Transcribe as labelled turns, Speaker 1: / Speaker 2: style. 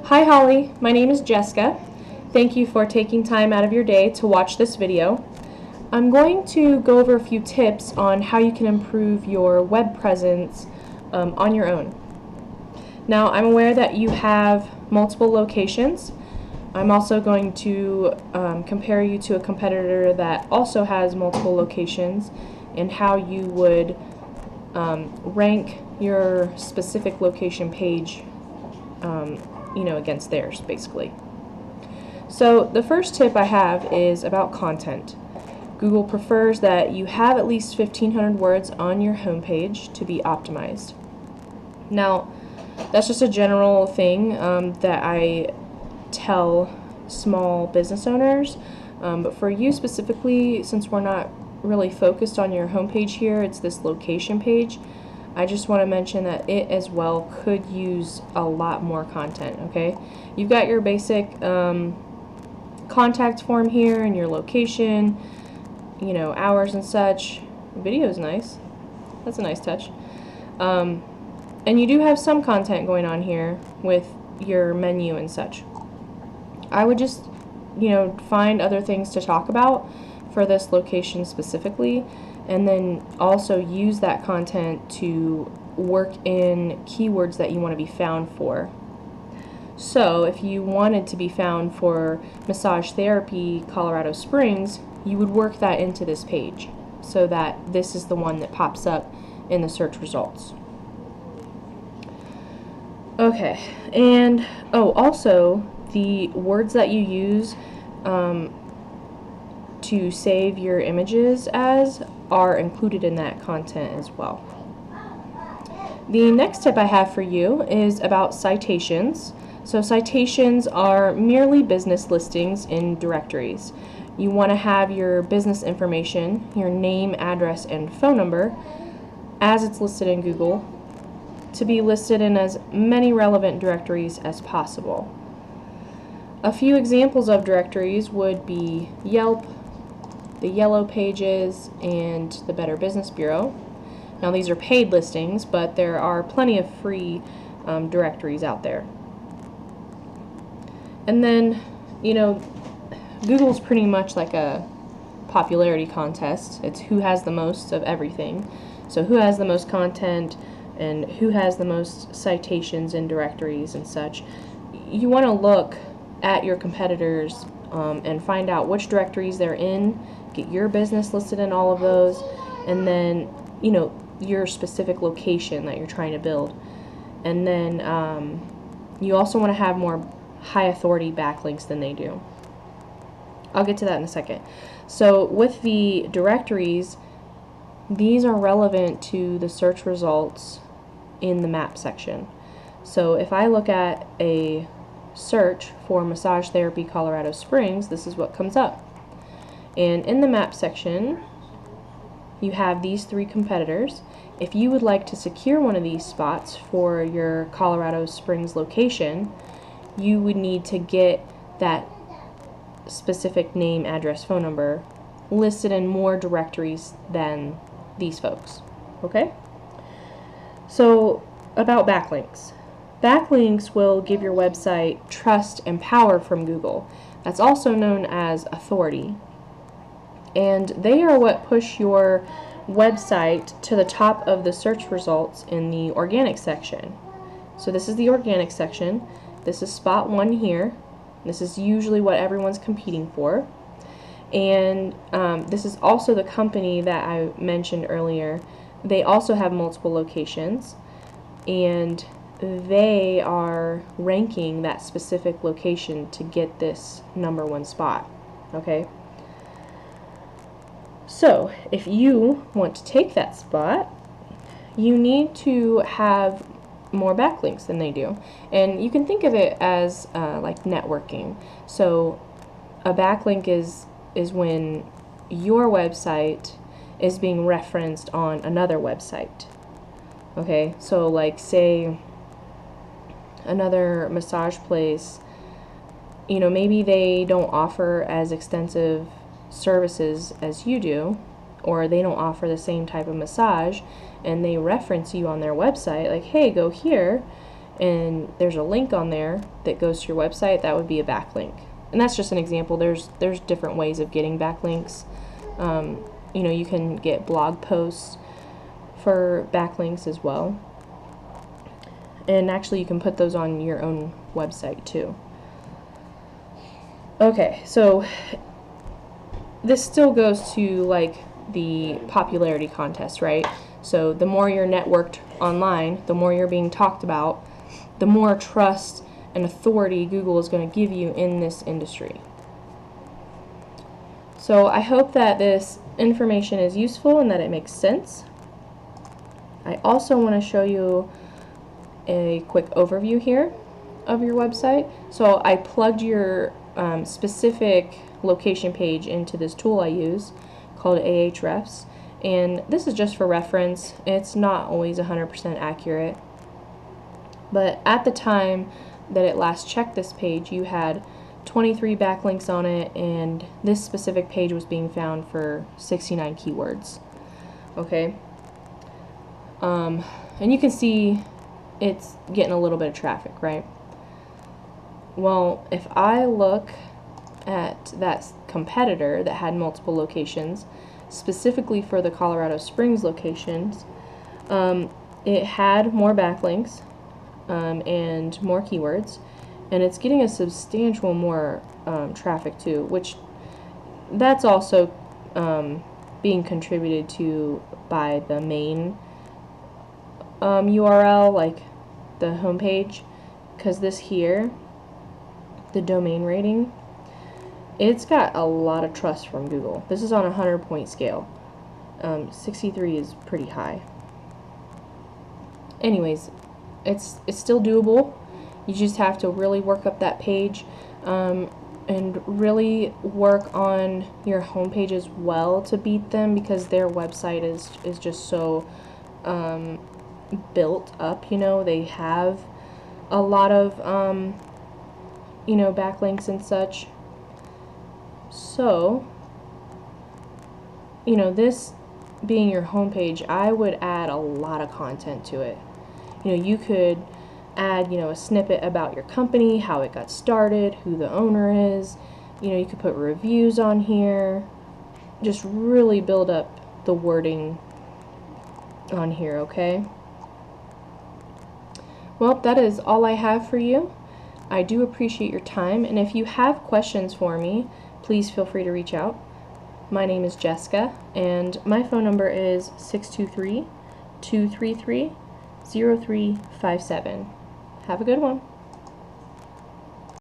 Speaker 1: Hi Holly, my name is Jessica. Thank you for taking time out of your day to watch this video. I'm going to go over a few tips on how you can improve your web presence on your own. Now, I'm aware that you have multiple locations. I'm also going to compare you to a competitor that also has multiple locations and how you would rank your specific location page against theirs, basically. So the first tip I have is about content. Google prefers that you have at least 1,500 words on your homepage to be optimized. Now, that's just a general thing that I tell small business owners, but for you specifically, since we're not really focused on your homepage here, it's this location page, I just want to mention that it as well could use a lot more content, okay? You've got your basic contact form here and your location, hours and such. Video is nice. That's a nice touch. And you do have some content going on here with your menu and such. I would just, find other things to talk about for this location specifically, and then also use that content to work in keywords that you want to be found for. So if you wanted to be found for massage therapy Colorado Springs, you would work that into this page so that this is the one that pops up in the search results. Okay, and also the words that you use to save your images as are included in that content as well. The next tip I have for you is about citations. So citations are merely business listings in directories. You want to have your business information, your name, address, and phone number, as it's listed in Google, to be listed in as many relevant directories as possible. A few examples of directories would be Yelp, the Yellow Pages, and the Better Business Bureau. Now these are paid listings, but there are plenty of free directories out there. And then, Google's pretty much like a popularity contest. It's who has the most of everything. So who has the most content and who has the most citations in directories and such. You want to look at your competitors and find out which directories they're in, get your business listed in all of those, and then, your specific location that you're trying to build. And then you also want to have more high authority backlinks than they do. I'll get to that in a second. So with the directories, these are relevant to the search results in the map section. So if I look at a search for massage therapy Colorado Springs, this is what comes up. And in the map section, you have these three competitors. If you would like to secure one of these spots for your Colorado Springs location, you would need to get that specific name, address, phone number listed in more directories than these folks. Okay? So, about backlinks. Backlinks will give your website trust and power from Google. That's also known as authority. And they are what push your website to the top of the search results in the organic section. So this is the organic section. This is spot 1 here. This is usually what everyone's competing for. And this is also the company that I mentioned earlier. They also have multiple locations, and they are ranking that specific location to get this #1 spot. Okay? So, if you want to take that spot, you need to have more backlinks than they do. And you can think of it as like networking. So, a backlink is when your website is being referenced on another website. Okay? So, like, say another massage place, maybe they don't offer as extensive services as you do, or they don't offer the same type of massage, and they reference you on their website, like, hey, go here, and there's a link on there that goes to your website, that would be a backlink. And that's just an example. There's different ways of getting backlinks. You know, you can get blog posts for backlinks as well. And actually you can put those on your own website too. Okay, so this still goes to like the popularity contest, right? So the more you're networked online, the more you're being talked about, the more trust and authority Google is going to give you in this industry. So I hope that this information is useful and that it makes sense. I also want to show you a quick overview here of your website. So I plugged your specific location page into this tool I use called Ahrefs, and this is just for reference. It's not always 100% accurate, but at the time that it last checked this page, you had 23 backlinks on it, and this specific page was being found for 69 keywords. Okay, and you can see it's getting a little bit of traffic, right? Well, if I look at that competitor that had multiple locations, specifically for the Colorado Springs locations, it had more backlinks and more keywords, and it's getting a substantial more traffic too, which that's also being contributed to by the main URL, like the homepage, because this here, the domain rating, it's got a lot of trust from Google. This is on a 100-point scale. 63 is pretty high. Anyways, it's still doable. You just have to really work up that page and really work on your homepage as well to beat them, because their website is just so built up. You know, they have a lot of you know, backlinks and such. So, you know, this being your homepage, I would add a lot of content to it. You know, you could add, you know, a snippet about your company, how it got started, who the owner is. You know, you could put reviews on here. Just really build up the wording on here, okay? Well, that is all I have for you. I do appreciate your time, and if you have questions for me, please feel free to reach out. My name is Jessica, and my phone number is 623-233-0357. Have a good one.